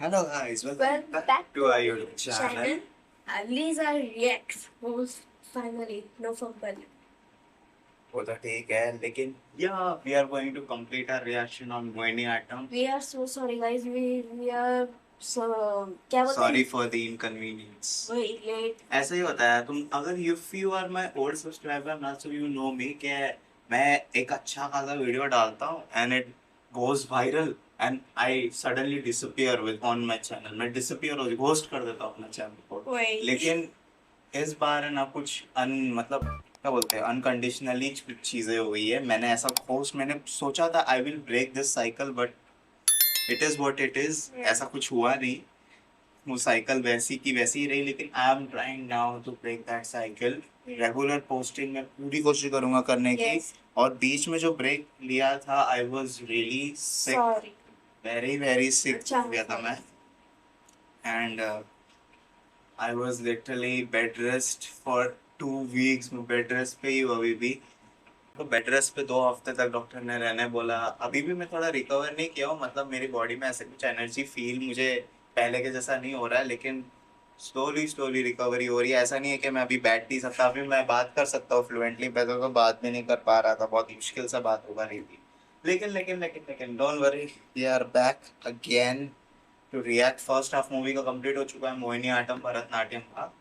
Hello guys, welcome Welcome back back to to our our YouTube channel. channel. Lisa reacts. Most finally, no fumble. वो तो ठीक है लेकिन we are going to complete our reaction on Moini Atom. We are so sorry, guys. We are so क्या बोलते Sorry हैं? for the inconvenience. वही late. ऐसा ही होता है तुम अगर if you are my old subscriber ना so you know me कि मैं एक अच्छा खासा वीडियो डालता हूँ and it goes viral and I suddenly disappear with on my channel. मैं disappear हो ghost कर देता हूँ अपना channel को. वही. लेकिन इस बार है ना कुछ मतलब क्या बोलते हैं अनकंडीशनली कुछ चीजें हुई है मैंने ऐसा होस्ट मैंने सोचा था I will break this cycle but it is what it is ऐसा कुछ हुआ नहीं वो साइकिल वैसी की वैसी ही रही लेकिन I am trying now to break that cycle regular posting में पूरी कोशिश करूंगा करने की Yes. और बीच में जो ब्रेक लिया था I was really sick Sorry. Very very sick अच्छा हो गया था मैं and I was literally bed rest for 2 weeks. मैं bed rest पे ही हूँ अभी भी तो बेड रेस्ट पे 2 हफ्ते तक डॉक्टर ने रहने बोला अभी भी मैं थोड़ा रिकवर नहीं किया हूँ मतलब मेरी बॉडी में ऐसे कुछ एनर्जी फील मुझे पहले के जैसा नहीं हो रहा है लेकिन स्लोली स्लोली रिकवरी हो रही है ऐसा नहीं है कि मैं अभी बैठ नहीं सकता अभी मैं बात कर सकता हूँ फ्लुएंटली पहले तो बात भी नहीं कर पा रहा था बहुत मुश्किल से बात हो पा रही थी लेकिन don't worry we are back again to react first half movie का कंप्लीट हो चुका है मोहिनी आटम भरतनाट्यम का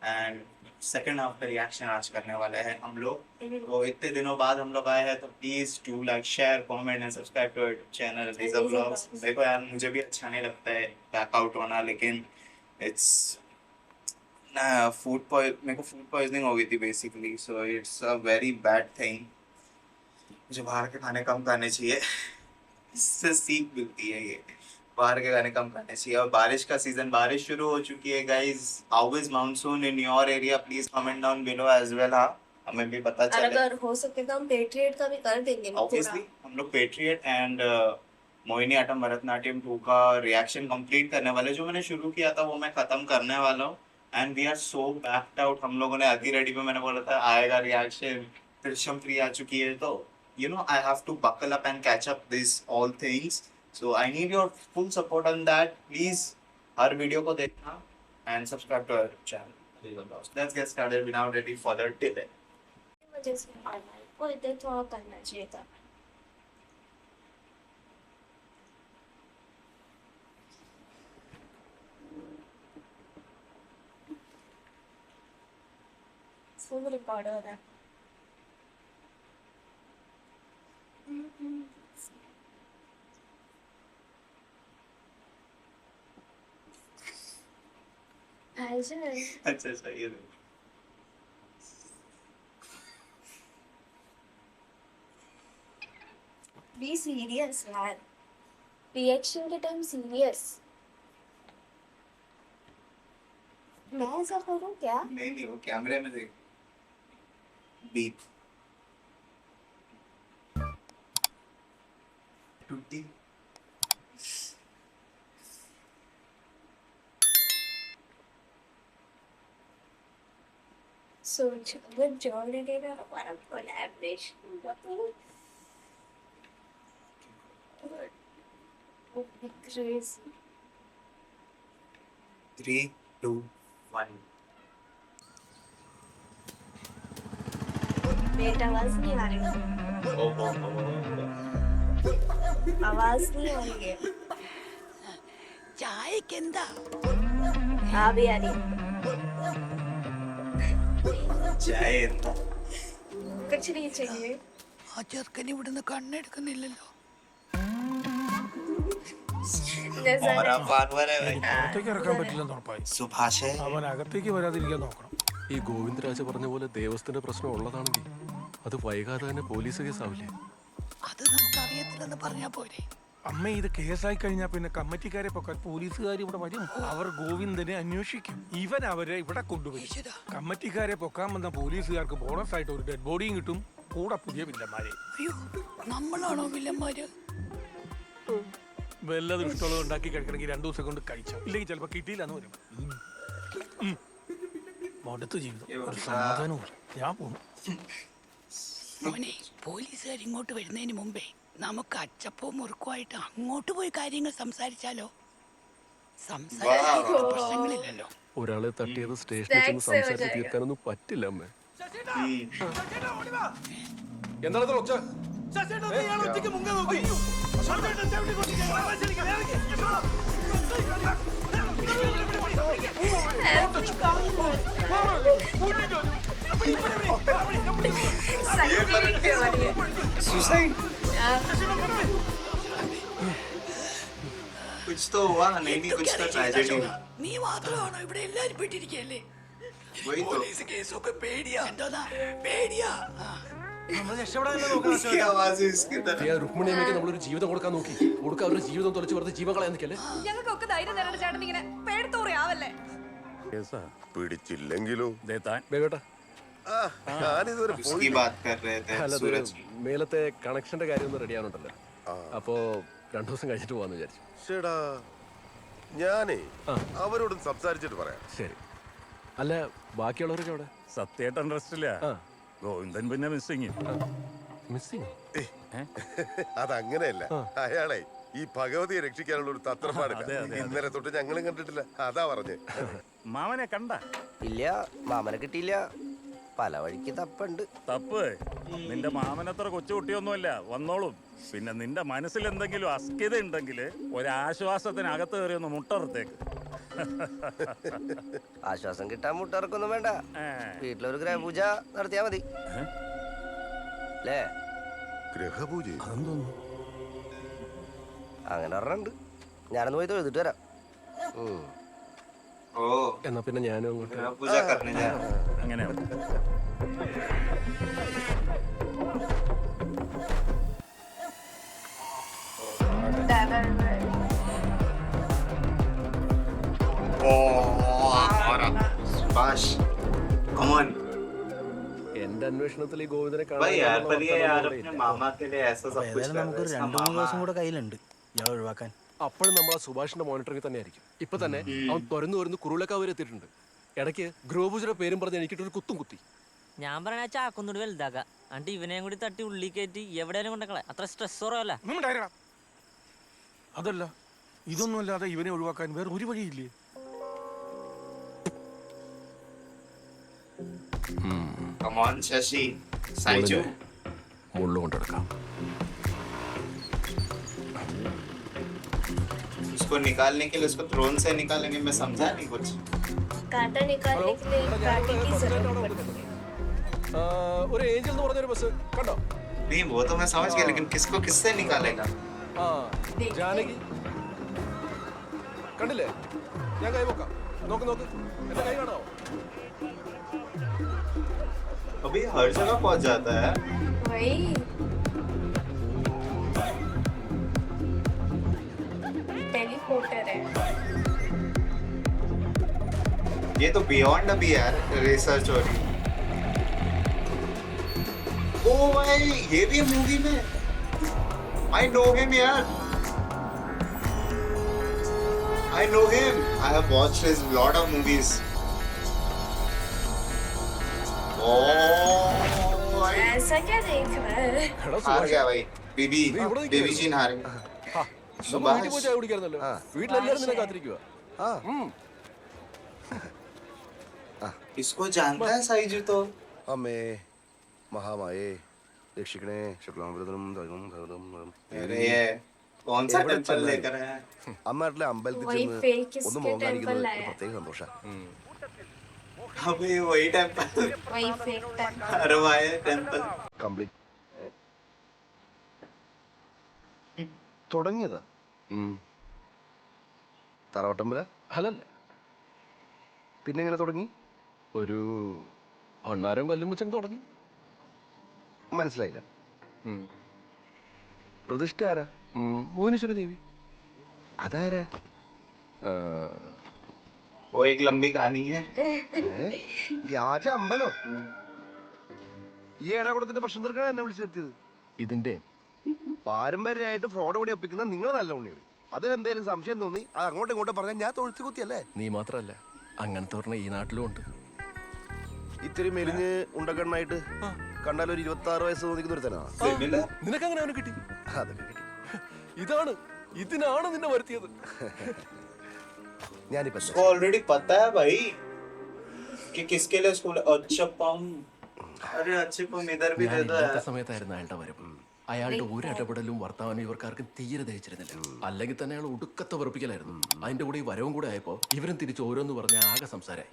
एंड सेकेंड हाफ का रिएक्शन आज करने वाले हैं हम लोग तो इतने दिनों बाद हम लोग आए हैं तो please do like share comment and subscribe to channel Liza vlogs देखो यार मुझे भी अच्छा नहीं लगता है बैक आउट होना लेकिन इट्स ना मेरे को फूड पॉइजनिंग हो गई थी basically so it's a very bad thing मुझे बाहर के खाने कम करने चाहिए इससे सीख मिलती है ये बाहर के खाने कम खाने चाहिए और बारिश का सीजन बारिश शुरू हो चुकी है guys how is monsoon in your area please comment down below as well हाँ हमें भी पता और चले अगर हो सके तो हम पेट्रियट का भी कर देंगे ऑब्वियसली हम लोग पेट्रियट एंड मोहिनी आटम भरतनाट्यम 2 का रिएक्शन कंप्लीट करने वाले जो मैंने शुरू किया था वो मैं खत्म करने वाला हूँ and we are so backed out हम लोगों ने अति रेडी पे मैंने बोला था आएगा रिएक्शन दृश्यम 3 आ चुकी है तो you know I have to buckle up and catch up these all things so I need your full support on that please her video को देखना and subscribe to our channel let's get started without any further delay वजह से हमारे को इधर थोड़ा करना चाहिए था फुल रिकॉर्ड हो रहा है अच्छा ये देखो बी सीरियस यार रिएक्शन के टाइम सीरियस मैं ऐसा करूँ क्या नहीं वो कैमरे में देख बीप टूटी सोच अगर जॉन लगेगा हमारा कोलैबोरेशन क्रेजी 3 2 1 बेट आवाज नहीं आ रही आवाज नहीं आ रही है चाय केंदा हाँ भी आ रही चाय कुछ नहीं चाहिए ആ ചെറുക്കൻ ഇവിടുന്ന് കണ്ണെടുക്കുന്നില്ലല്ലോ हमारा पार्वर है भाई പുറത്തേക്ക് ഇറക്കാൻ പറ്റില്ലെന്ന് ഉറപ്പായി सुभाष है അവൻ അകത്തേക്ക് വരാതിരിക്കാൻ നോക്കണം ഈ ഗോവിന്ദരാജ പറഞ്ഞ പോലെ ദേവസ്ഥന്റെ പ്രശ്നം ഉള്ളതാണെങ്കിൽ അത് വൈകാതെ തന്നെ പോലീസ് കേസാവില്ലേ അത് നമുക്കറിയത്തില്ലെന്ന് പറഞ്ഞാ പോരെ അമ്മ ഇത് കേസായി കഴിഞ്ഞാൽ പിന്നെ കമ്മിറ്റിക്കാരെ പൊക്കാൻ പോലീസുകാർ ഇവിടെ വരും അവർ ഗോവിന്ദനെ അന്വേഷിക്കും ഇവൻ അവരെ ഇവിടെ കൊണ്ടുവരും ഈശ്വരാ. കമ്മിറ്റിക്കാരെ പൊക്കാൻ വന്ന പോലീസുകാർക്ക് ബോണസ് ആയിട്ട് ഒരു ഡെഡ് ബോഡിയും കിട്ടും കൂടെ പുതിയ വില്ലന്മാരെ അയ്യോ നമ്മളാണോ വില്ലന്മാര് വല്ല ദൃഷ്ടമുള്ളത് ഉണ്ടാക്കി കഴിക്കണമെങ്കിൽ 2 ദിവസം കൊണ്ട് കഴിച്ചോ ഇല്ലെങ്കിൽ ചിലപ്പോൾ കിട്ടിയില്ലെന്ന് വരും മടുത്ത ജീവിതം ഒരു സമാധാനവും ഞാൻ പോകുന്നു മോനെ പോലീസുകാർ ഇങ്ങോട്ട് വരുന്നതിന് മുമ്പേ നമുക്ക് അച്ചപ്പവും മുറുക്കുമായിട്ട് അങ്ങോട്ട് പോയി കാര്യങ്ങൾ സംസാരിച്ചാലോ സംസാരിക്കാൻ പ്രശ്നങ്ങളില്ലല്ലോ. ഒരാളെ തട്ടിയത് സ്റ്റേഷനിൽ ചെന്ന് സംസാരിച്ച് തീർക്കാനൊന്നും പറ്റില്ല അമ്മേ. എന്താണ് ഇത്ര ഒച്ച? सुसाइड कुछ तो हुआ नहीं कुछ तो ट्रेजेडी हुआ നീ മാത്രമാണോ ഇവിടെ എല്ലാരും പെട്ടിരിക്കല്ലേ? वही तो പോലീസ് കേസൊക്കെ പേടിയാ. എന്താ പേടിയാ? उसकी आवाज है इसके तरह ഈ രുക്മിണിയമ്മയ്ക്ക് നമ്മളൊരു ജീവിതം കൊടുക്കാൻ നോക്കി. കൊടുക്കാൻ അവരുടെ ജീവിതം തുലച്ച് വെറുതെ ജീവൻ കളയാൻ നിൽക്കല്ലേ? ഞങ്ങൾക്കൊക്കെ ധൈര്യം തരേണ്ട ചേട്ടൻ ഇങ്ങനെ പേടിത്തോറിയാവല്ലേ. പിടിച്ചില്ലെങ്കിലോ ബേബേട്ടാ, ഞാനിതുവരെ उसकी बात कर रहे थे അല്ല, അത് सूरज മേലത്തെ കണക്ഷന്റെ കാര്യം ഒന്ന് റെഡിയാണുണ്ടല്ലോ. അപ്പോ 2 ദിവസം കഴിച്ചിട്ട് പോവാന്ന് വിചാരിച്ചു. ശരിടാ, ഞാനേ അവരോടും സംസാരിച്ചിട്ട് പറയാം. ശരി. അല്ല, ബാക്കിയുള്ളവരൊക്കെ അവിടെ സത്യേട്ടൻ റെസ്റ്റില്ല. ആ ഗോവിന്ദൻ പിന്നെ മിസ്സിങ്. മിസ്സിങ്. അതങ്ങനെയല്ല, അയാളെ ഈ ഭഗവതിയെ രക്ഷിക്കാനുള്ള ഒരു തത്രപ്പാടില്ല. അതെ, അതെ. ഇന്നലെ തൊട്ട് ഞങ്ങളും കണ്ടിട്ടില്ല, അതാ പറഞ്ഞേ. മാമനെ കണ്ട ഇല്ല, മാമനെ കിട്ടിയില്ല. പല വഴിക്ക് തപ്പുണ്ട്. തപ്പ്. നിന്റെ മാമനത്ര കൊച്ചുകുട്ടിയൊന്നുമല്ല, വന്നോളും. പിന്നെ നിന്റെ മനസ്സിൽ എന്തെങ്കിലും അസ്കിത ഉണ്ടെങ്കിൽ ഒരാശ്വാസത്തിനകത്ത് കയറി ഒന്ന് മുട്ടറുത്തേക്ക്. ആശ്വാസം കിട്ടാൻ മുട്ടിറക്കൊന്നും വേണ്ട. വീട്ടിലൊരു ഗ്രഹപൂജ നടത്തിയാ മതി അല്ലേ? ഗ്രഹപൂജ അങ്ങനെ പറഞ്ഞിട്ടുണ്ട്. ഞാനൊന്ന് പോയി തൊഴുതിട്ട് വരാം. ओ എന്നാ പിന്നെ ഞാനും അങ്ങോട്ട്. पूजा करने जा रहा हूं അങ്ങനെ सुभाष कम ऑन എന്റെ അന്വേഷണത്തിൽ ഈ ഗോവിന്ദനെ भाई यार पर ये यार കാണാൻ अपने मामा के लिए ऐसा सब कुछ कर रहे हैं इसका मामा കയ്യിലുണ്ട് ഞാൻ ഒഴിവാക്കാൻ. അപ്പോഴും നമ്മൾ ആ സുഭാഷിന്റെ മോണിറ്ററിംഗ് തന്നെ ആയിരിക്കും. ഇപ്പൊ തന്നെ അവൻ തുറന്നു കുറുളക്കാവ് വരെ എത്തിയിട്ടുണ്ട്. ഇടയ്ക്ക് ഗ്രൂപൂജയുടെ പേരും പറഞ്ഞ് എനിക്കിട്ടൊരു കുത്തും കുത്തി. ഞാൻ പറഞ്ഞ ചാക്കൊന്നുകൂടി വലുതാക്ക എന്നിട്ട് ഇവനെയും കൂടി തട്ടി ഉള്ളി കയറ്റി എവിടെയും കൊണ്ടക്കളെ. അത്ര സ്ട്രെസ് കുറവല്ല. അതല്ല, ഇതൊന്നും അല്ലാതെ ഇവനെ ഒഴിവാക്കാൻ വേറെ ഒരു വഴിയില്ലേ? कम ऑन शशि साइजू മുള്ളു കൊണ്ടെടുക്കാം. उसको निकालने के लिए उसको थ्रोन से निकालेंगे मैं समझा नहीं कुछ कांटा निकालने के लिए कांटे की जरूरत पड़ती है. ഒരു ഏഞ്ചൽ എന്ന് പറഞ്ഞൊരു ബസ് കണ്ടോ? नहीं वो तो मैं समझ गया लेकिन किसको किससे निकालेगा ആ ജാനകി കണ്ടില്ലേ? ഞാൻ കൈ വെക്കാം. നോക്ക് എന്റെ കൈ കാണാവോ? अभी हर जगह पहुंच जाता है वही टेलीपोर्टर है. ये तो बियॉन्ड अभी यार रिसर्च हो रही ओ भाई ये भी मूवी में आई नो हिम यार I know him. I have watched his lot of movies. Oh, ऐसा क्या देख रहा है? എടാ हार സുഭാഷ്, गया भाई. बीबी നീ ഇവിടെ बीबी നിൽക്കുകയായിരുന്നു. जी हार गई. നമ്മൾ വീട്ടിൽ പോയി ചായ കുടിക്കായിരുന്നല്ലോ. വീട്ടിലെല്ലാരും നിന്നെ കാത്തിരിക്കുക. इसको जानता है साइजू तो അമ്മേ മഹാമായേ രക്ഷിക്കണേ ശുക്ലാംബരതനും ദൈവം ഭഗവതം अरे ये कौन सा टेंपल लेकर आया है? അമ്മയുടെ അമ്പലത്തിൽ वही ചെന്ന് fake ഒന്ന് इसके മോഹം टेम्पल കാണിക്കുന്നത് लाया. പ്രത്യേക സന്തോഷം. अबे वही टेंपल वही फेक टेम्पल. हरवाए टेंपल കംപ്ലീറ്റ് തുടങ്ങിയതാ തറവട്ടമ്പല അല്ലല്ല, പിന്നെ എങ്ങനെ തുടങ്ങി ഒരു ഒന്നാരം കൊല്ലം വെച്ചാൽ തുടങ്ങി. മനസ്സിലായില്ല. പ്രതിഷ്ഠ ആരാ? ഭുവനേശ്വരി ദേവി. അതാരാ? वो एक लंबी कहानी है വ്യാജ അമ്പലോ? ഈ ഏടാകുളത്തിന്റെ പ്രശ്നം തീർക്കാനാണ് എന്നെ വിളിച്ചെത്തിയത്. ഇതിന്റെ പാരമ്പര്യമായിട്ട് ഫ്രോഡ് കൂടി ഒപ്പിക്കുന്ന നിങ്ങൾ നല്ല ഉണ്ണികൾ. അതിലെന്തേലും സംശയം തോന്നി അത് അങ്ങോട്ടും ഇങ്ങോട്ടും പറഞ്ഞാൽ ഞാൻ തൊഴുത്തി കുത്തിയല്ലേ. നീ മാത്രല്ല, അങ്ങനത്തെ പറഞ്ഞ ഈ നാട്ടിലും ഉണ്ട്. ഇത്തിരി മെലിഞ്ഞ് ഉണ്ടക്കണ്ണായിട്ട് കണ്ടാൽ ഒരു 26 വയസ്സ് തോന്നിക്കുന്ന ഒരുത്തനാ. നിനക്കങ്ങനെ അവനെ കിട്ടി? അതൊക്കെ കിട്ടി. ഇതിനാണ് നിന്നെ വരുത്തിയത്. ഞാനിപ്പോ उसको ऑलरेडी पता है भाई कि किसके लिए स्कूल अच्छपम अरे अच्छपम इधर भी ഞാൻ दे दो ഇല്ലാത്ത यार സമയത്തായിരുന്നു അയാളുടെ വരവ്. അയാളുടെ ഒരു ഇടപെടലും വർത്തമാനവും ഇവർക്കാർക്കും തീരെ ദഹിച്ചിരുന്നില്ല. അല്ലെങ്കിൽ തന്നെ അയാൾ ഒടുക്കത്തെ വെറുപ്പിക്കലായിരുന്നു. അതിന്റെ കൂടെ ഈ വരവും കൂടെ ആയപ്പോ ഇവരും തിരിച്ച് ഓരോന്ന് പറഞ്ഞ ആകെ സംസാരമായി.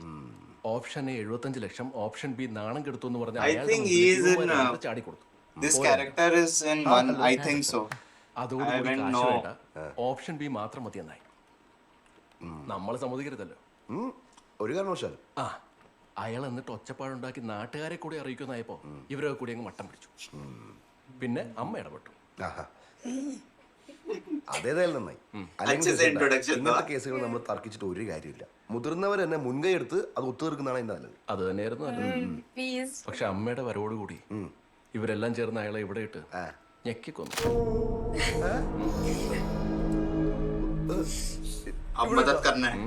ഓപ്ഷൻ എ 75 ലക്ഷം, ഓപ്ഷൻ ബി നാണം കെടുത്തു എന്ന് പറഞ്ഞ I think he is in, ചാടിക്കൊടുത്തു. this character is in one I think so അതോടുകൂടി I കാശ് know. വേണ്ട, ഓപ്ഷൻ ബി മാത്രം മതി എന്നായി. നമ്മൾ സമ്മതിക്കരുതല്ലോ. ഒരു കാരണവശാലും ആ അയാൾ എന്നിട്ട് ഒച്ചപ്പാടുണ്ടാക്കി നാട്ടുകാരെ കൂടി അറിയിക്കുന്നതായപ്പോ ഇവരൊക്കെ കൂടി അങ്ങ് മട്ടം പിടിച്ചു. പിന്നെ അമ്മ ഇടപെട്ടു. ആഹാ. അതേതായാലും നന്നായി. അല്ലെങ്കിൽ അച്ഛന്റെ introduction ഇങ്ങനത്തെ കേസുകൾ നമ്മൾ തർക്കിച്ചിട്ട് ഒരു കാര്യമില്ല. മുതിർന്നവർ തന്നെ മുൻകൈ എടുത്ത് അത് ഒത്തുതീർക്കുന്നതാണ് അതിന്റെ നല്ലത്. അത് തന്നെയായിരുന്നു നല്ലത്. Please. പക്ഷെ അമ്മയുടെ വരവോടുകൂടി ഇവരെല്ലാം ചേർന്ന് അയാളെ ഇവിടെ ഇട്ട് ഞെക്കിക്കൊന്നു. अब मदद करना है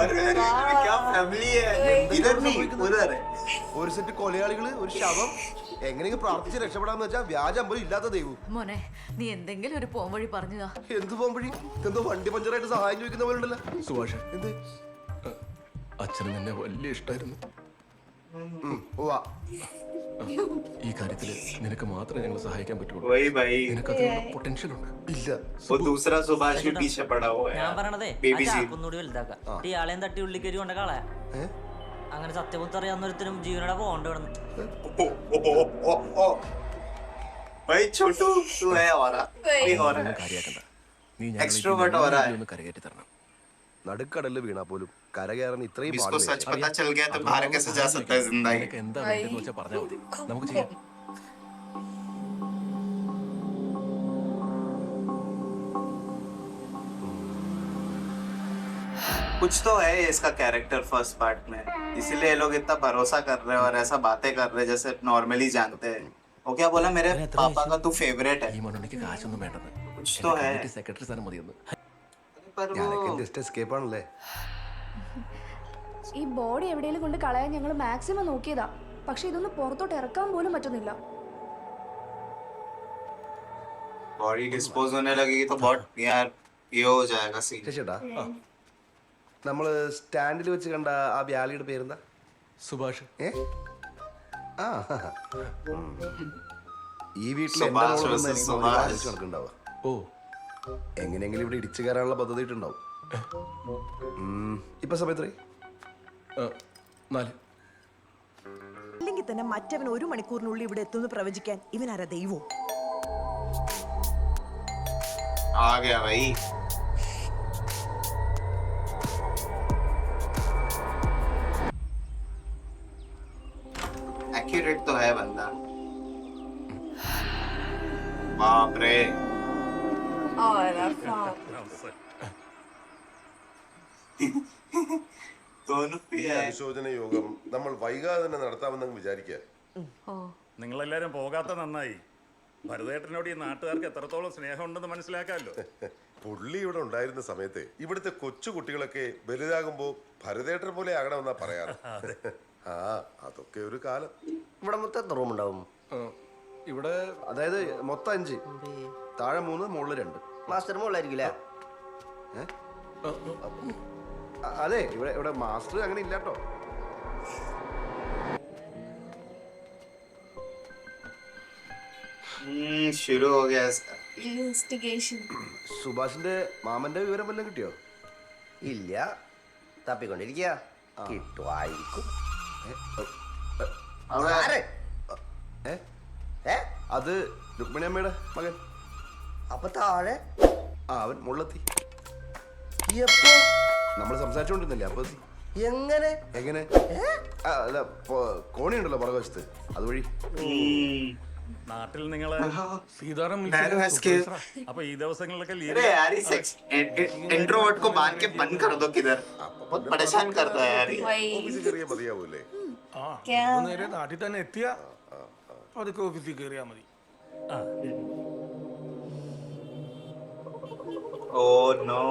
अरे क्या फैमिली है इधर नहीं उधर है ഒരു സെറ്റ് കൊലയാളികള്, ഒരു ശവം, എങ്ങനെയെങ്കിലും പ്രാർത്ഥിച്ച് രക്ഷപ്പെടാന്ന് വെച്ചാൽ വ്യാജം പോലും ഇല്ലാത്ത ദൈവം. മോനെ നീ എന്തെങ്കിലും ഒരു പോംവഴി പറഞ്ഞതാ. എന്ത് പോകുമ്പോഴി എന്തോ വണ്ടി പഞ്ചറായിട്ട് സഹായം ചോദിക്കുന്ന പോലെ ഉണ്ടല്ലോ. സുഭാഷ്, എന്ത് അച്ഛന് നിന്നെ വലിയ ഇഷ്ടമായിരുന്നു. ഈ കാര്യത്തില് നിനക്ക് മാത്രമേ ഞങ്ങൾ സഹായിക്കാൻ പറ്റുള്ളൂ. वही भाई നിനക്ക് അതിനുള്ള പൊട്ടൻഷ്യൽ ഉണ്ട്. ഇല്ല. वो दूसरा सुभाष भी पीछे पड़ा हुआ है ഞാൻ പറയണതേ ആ बेबी जी ചാക്കൊന്നുകൂടി വലുതാക്കാം. ഇയാളെയും തട്ടി ഉള്ളിക്കരി കൊണ്ട് കളയാ. അങ്ങനെ സത്യമുത്ത് അറിയാവുന്നൊരുത്തരും ജീവനോടെ പോകണ്ട കിടന്നു. भाई छोटू तू है और भी और है കാര്യാക്കണ്ട. നീ Extrovert हो रहा है. ഒന്ന് കരകയറ്റി തരണം. നടുക്കടലിൽ വീണാ പോലും കരകയറാൻ ഇത്രയും इसको പാടില്ല. सच पता चल गया तो बाहर कैसे जा सकता है जिंदा ही നിനക്ക് എന്താ വേണ്ടെന്ന് വെച്ചാൽ പറഞ്ഞാൽ മതി, നമുക്ക് ചെയ്യാം. कुछ तो है इसका कैरेक्टर फर्स्ट पार्ट में इसीलिए ये लोग इतना भरोसा कर रहे हैं और ऐसा बातें कर रहे हैं जैसे नॉर्मली जानते हैं वो क्या बोला मेरे पापा का तू फेवरेट है ഈ മണ്ണുണ്ണിക്ക് കാശൊന്നും വേണ്ടെന്ന്. कुछ तो है സെക്രട്ടറി സ്ഥാനം മതിയെന്ന്. पर ഞാനൊക്കെ वो ജസ്റ്റ് എസ്കേപ്പ് ആണല്ലേ. ഈ ബോഡി എവിടെയെങ്കിലും കൊണ്ട് കളയാൻ ഞങ്ങൾ മാക്സിമം നോക്കിയതാ, പക്ഷെ ഇതൊന്ന് പുറത്തോട്ട് ഇറക്കാൻ പോലും പറ്റുന്നില്ല. बॉडी डिस्पोज होने लगेगी तो बहुत यार ये हो जाएगा सीन ചേട്ടാ, നമ്മള് സ്റ്റാൻഡിൽ വെച്ച് കണ്ട ആ വ്യാലിയുടെ പേരെന്താ? സുഭാഷ്, ഏ? ആ, ഈ വീട്ടിൽ സുഭാഷ് versus സുഭാഷ്. നടക്കുന്നുണ്ടാവുക. ഓ എങ്ങനെയെങ്കിലും ഇവിടെ ഇടിച്ചു കയറാനുള്ള പദ്ധതി ഇട്ടുണ്ടാവും. ഇപ്പൊ സമയത്ത് 4. അല്ലെങ്കിൽ തന്നെ മറ്റവൻ 1 മണിക്കൂറിനുള്ളിൽ ഇവിടെ എത്തുമെന്ന് പ്രവചിക്കാൻ ഇവനാരാ ദൈവവും? आ गया भाई एक्यूरेट तो है बंदा बाप रे दोनों भी है അനുശോചന യോഗം നമ്മൾ വൈകാതെ തന്നെ നടത്താമെന്ന് വിചാരിക്കുക. നിങ്ങളെല്ലാരും പോകാത്ത നന്നായി. ഭരതേട്ടനോട് ഈ നാട്ടുകാർക്ക് എത്രത്തോളം സ്നേഹമുണ്ടെന്ന് മനസ്സിലാക്കാമല്ലോ. പുള്ളി ഇവിടെ ഉണ്ടായിരുന്ന സമയത്ത് ഇവിടുത്തെ കൊച്ചു കുട്ടികളൊക്കെ വലുതാകുമ്പോ ഭരതേട്ടൻ പോലെ ആകണമെന്നാ പറയാറ്. ആ അതൊക്കെ ഒരു കാലം. ഇവിടെ മൊത്തം എത്ര റൂം ഉണ്ടാവും? ഇവിടെ അതായത് മൊത്തം 5, താഴെ 3, മുകളിൽ 2. മാസ്റ്റർ മുകളിലായിരിക്കില്ല. അതെ, ഇവിടെ ഇവിടെ മാസ്റ്റർ അങ്ങനെ ഇല്ലാട്ടോ. शुरू हो गया इसका ഇൻവെസ്റ്റിഗേഷൻ. സുഭാഷിന്റെ മാമന്റെ വിവരം വല്ലതും കിട്ടിയോ? ഇല്ല, തപ്പിക്കൊണ്ടിരിക്കുക. കിട്ടുമായിരിക്കും. ആരെ? ഏ? ഏ? അത് രുക്മിണി അമ്മയുടെ മകൻ. അപ്പൊ താഴെ അവൻ മുള്ളെത്തി. എപ്പോ? നമ്മൾ സംസാരിച്ചോണ്ടിരുന്നില്ലേ, അപ്പൊ എങ്ങനെ? എങ്ങനെ? അല്ല, കോണി ഉണ്ടല്ലോ പുറകുവശത്ത്, അതുവഴി. നാട്ടിൽ നിങ്ങള് സീതാറാം അപ്പൊ ഈ ദിവസങ്ങളിലൊക്കെ अरे ലീവ് यार इस इंट्रोवर्ट को बांध के बंद कर दो किधर बहुत परेशान करता है यार ये ഓഫീസിൽ ചെറിയ മതിയാവൂല്ലേ? നേരെ നാട്ടിൽ തന്നെ എത്തിയ അതൊക്കെ ഓഫീസിൽ കയറിയാ മതി. oh no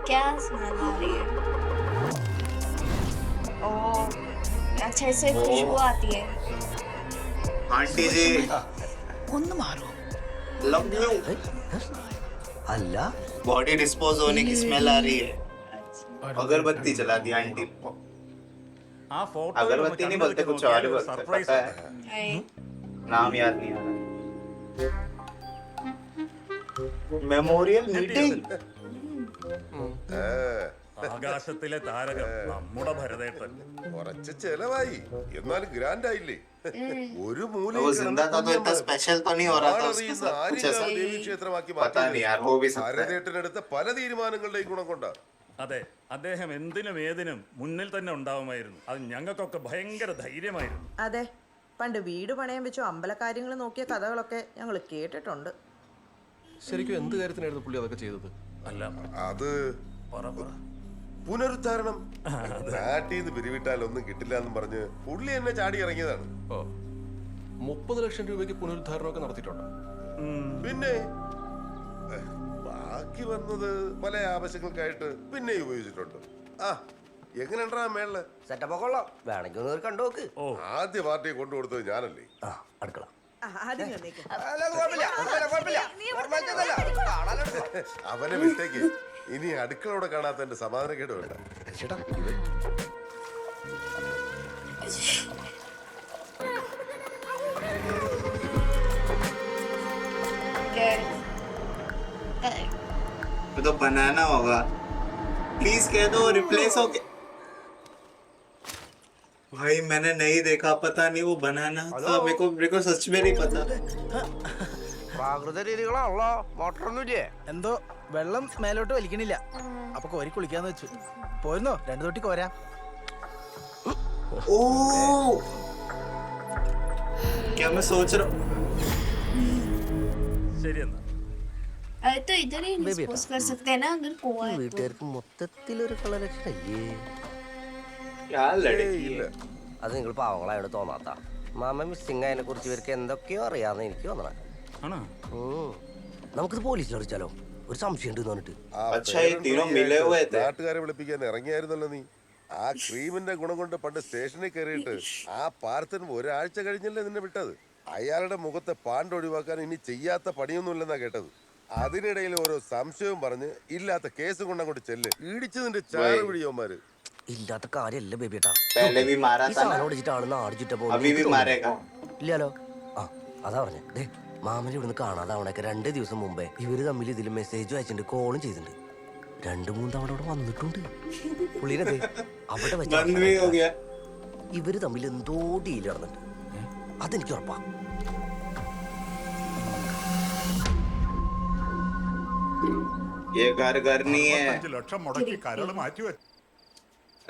क्या स्मेल आ रही है? ओह, अच्छा इससे खुशबू आती है. आंटी जी ഒന്ന് മാറോ? लव यू അല്ല बॉडी डिस्पोज होने की स्मेल आ रही है अगरबत्ती जला दी आंटी ആ ഫോട്ടോ अगरबत्ती नहीं बोलते कुछ और बोलते സർപ്രൈസ് पता है नाम याद नहीं आ रहा मेमोरियल मीटिंग ആകാശത്തിലെ താരകം നമ്മുടെ ഭരതേട്ടൻ. കുറച്ച് ചെലവായി എന്നാലും ഗ്രാൻഡ് ആയില്ലേ ഒരു वो जिंदा था तो इतना स्पेशल तो नहीं हो रहा था उसके साथ कुछ ऐसा ക്ഷേത്രമാക്കി पता नहीं यार हो भी सकता है ഭാരതേട്ടനെടുത്ത പല തീരുമാനങ്ങളുടെയും ഗുണം കൊണ്ടാ. അതെ, അദ്ദേഹം എന്തിനും ഏതിനും മുന്നിൽ തന്നെ ഉണ്ടാവുമായിരുന്നു. അത് ഞങ്ങൾക്കൊക്കെ ഭയങ്കര ധൈര്യമായിരുന്നു. അതെ, പണ്ട് വീട് പണയം വെച്ചോ അമ്പലക്കാര്യങ്ങൾ നോക്കിയ കഥകളൊക്കെ ഞങ്ങൾ കേട്ടിട്ടുണ്ട്. ശരിക്കും എന്ത് കാര്യത്തിനായിരുന്നു പുള്ളി അതൊക്കെ ചെയ്തത്? അല്ല, അത് പറ പറ. പുനരുദ്ധാരണം. നാട്ടിൽ നിന്ന് പിരിവിട്ടാൽ ഒന്നും കിട്ടില്ല എന്നും പറഞ്ഞ് പുള്ളി എന്നെ ചാടി ഇറങ്ങിയതാണ്. ഓ, 30 ലക്ഷം രൂപയ്ക്ക് പുനരുദ്ധാരണമൊക്കെ നടത്തിയിട്ടുണ്ടോ? പിന്നെ ബാക്കി വന്നത് പല ആവശ്യങ്ങൾക്കായിട്ട് പിന്നെ ഉപയോഗിച്ചിട്ടുണ്ട്. ആ എങ്ങനെയുണ്ടാ മേളില് സെറ്റപ്പ് കൊള്ളാം, വേണമെങ്കിൽ ഒന്ന് കയറി കണ്ടു നോക്ക്. ആദ്യ പാർട്ടിയെ കൊണ്ടുകൊടുത്തത് ഞാനല്ലേ. ആ അടുക്കള ആദ്യം വന്നേക്ക്. അവനെ വിട്ടേക്ക്. ഇനി അടുക്കളോടെ കാണാത്ത എന്റെ സമാധാനക്കേട് വേണ്ട. ചേട്ടാ तो बनाना होगा प्लीज कह दो रिप्लेस हो गया भाई मैंने नहीं देखा पता नहीं वो बनाना था मेरे को सच में नहीं पता പ്രാകൃത രീതികളാണല്ലോ. മോട്ടറൊന്നുമില്ലേ? എന്തോ വെള്ളം മേലോട്ട് വലിക്കണില്ല, അപ്പൊ കോരി കുളിക്കാന്ന് വെച്ചു. പോയിരുന്നോ? 2 തൊട്ടി കോരാ. ओ क्या मैं सोच रहा हूँ ശരി എന്നാ. तो इधर ही डिस्पोज कर सकते हैं ना अगर कुआं है तो। വീട്ടുകാർക്ക് മൊത്തത്തിലൊരു കളലക്ഷണല്ലേ. क्या लड़की है അത് നിങ്ങൾ പാവങ്ങളായോട് തോന്നാത്ത. മാമ മിസ്സിംഗ് ആയതിനെ കുറിച്ച് ഇവർക്ക് എന്തൊക്കെയോ അറിയാന്ന് എനിക്ക് തോന്നണേ. ആണോ? നമുക്കിത് പോലീസിൽ അറിയിച്ചാലോ? ഒരു സംശയം ഉണ്ട് പറഞ്ഞിട്ട്. अच्छा ये तीनों मिले हुए थे നാട്ടുകാരെ വിളിപ്പിക്കാൻ ഇറങ്ങിയായിരുന്നല്ലോ നീ. ആ ക്രീമിന്റെ ഗുണം കൊണ്ട് പണ്ട് സ്റ്റേഷനിൽ കയറിയിട്ട് ആ പാർത്തൻ ഒരാഴ്ച കഴിഞ്ഞല്ലേ നിന്നെ വിട്ടത്. അയാളുടെ മുഖത്തെ പാണ്ട് ഒഴിവാക്കാൻ ഇനി ചെയ്യാത്ത പണിയൊന്നുമില്ലെന്നാ കേട്ടത്. അതിനിടയിൽ ഓരോ സംശയവും പറഞ്ഞ് ഇല്ലാത്ത കേസ് കൊണ്ടങ്ങോട്ട് ചെല്ല്. ഇടിച്ചതിന്റെ ചാറ് പിടിയോമാര്. ഇല്ലാത്ത കാര്യമല്ല ബേബിയേട്ടാ. पहले भी मारा ഈ था സാധനം ഓടിച്ചിട്ടാണ് നാട് ചുറ്റ अभी भी मारेगा ഇല്ലല്ലോ. ആ അതാ പറഞ്ഞേ. ദേ മാമനെ ഇവിടുന്ന് കാണാതാവണൊക്കെ 2 ദിവസം മുമ്പേ ഇവര് തമ്മിൽ ഇതിൽ മെസ്സേജ് അയച്ചിട്ടുണ്ട്, കോളും ചെയ്തിട്ടുണ്ട്. 2-3 തവണ ഇവിടെ വന്നിട്ടുണ്ട്. പുള്ളിനെ അവിടെ बंद भी हो गया ഇവര് തമ്മിൽ എന്തോ ഡീൽ നടന്നിട്ടുണ്ട്. അതെനിക്ക് ഉറപ്പാ. ये घर घर नहीं है 5 ലക്ഷം മുടക്കി കരട് മാറ്റി വെച്ചു.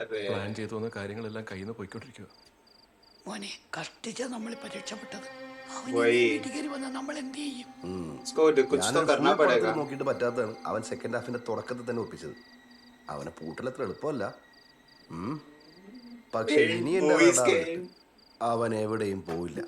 अरे പ്ലാൻ ചെയ്തു വന്ന കാര്യങ്ങളെല്ലാം കയ്യിൽ നിന്ന് പോയിക്കൊണ്ടിരിക്കുക. മോനെ കഷ്ടിച്ച നമ്മളിപ്പോ രക്ഷപ്പെട്ടത്. वही നമ്മൾ എന്ത് ചെയ്യും? इसको कुछ तो करना पड़ेगा നോക്കിയിട്ട് പറ്റാത്തതാണ് അവൻ സെക്കൻഡ് ഹാഫിന്റെ തുടക്കത്തിൽ തന്നെ ഒപ്പിച്ചത്. അവനെ പൂട്ടലത്ര എളുപ്പമല്ല. പക്ഷെ ഇനി Movies के അവൻ എവിടെയും പോവില്ല.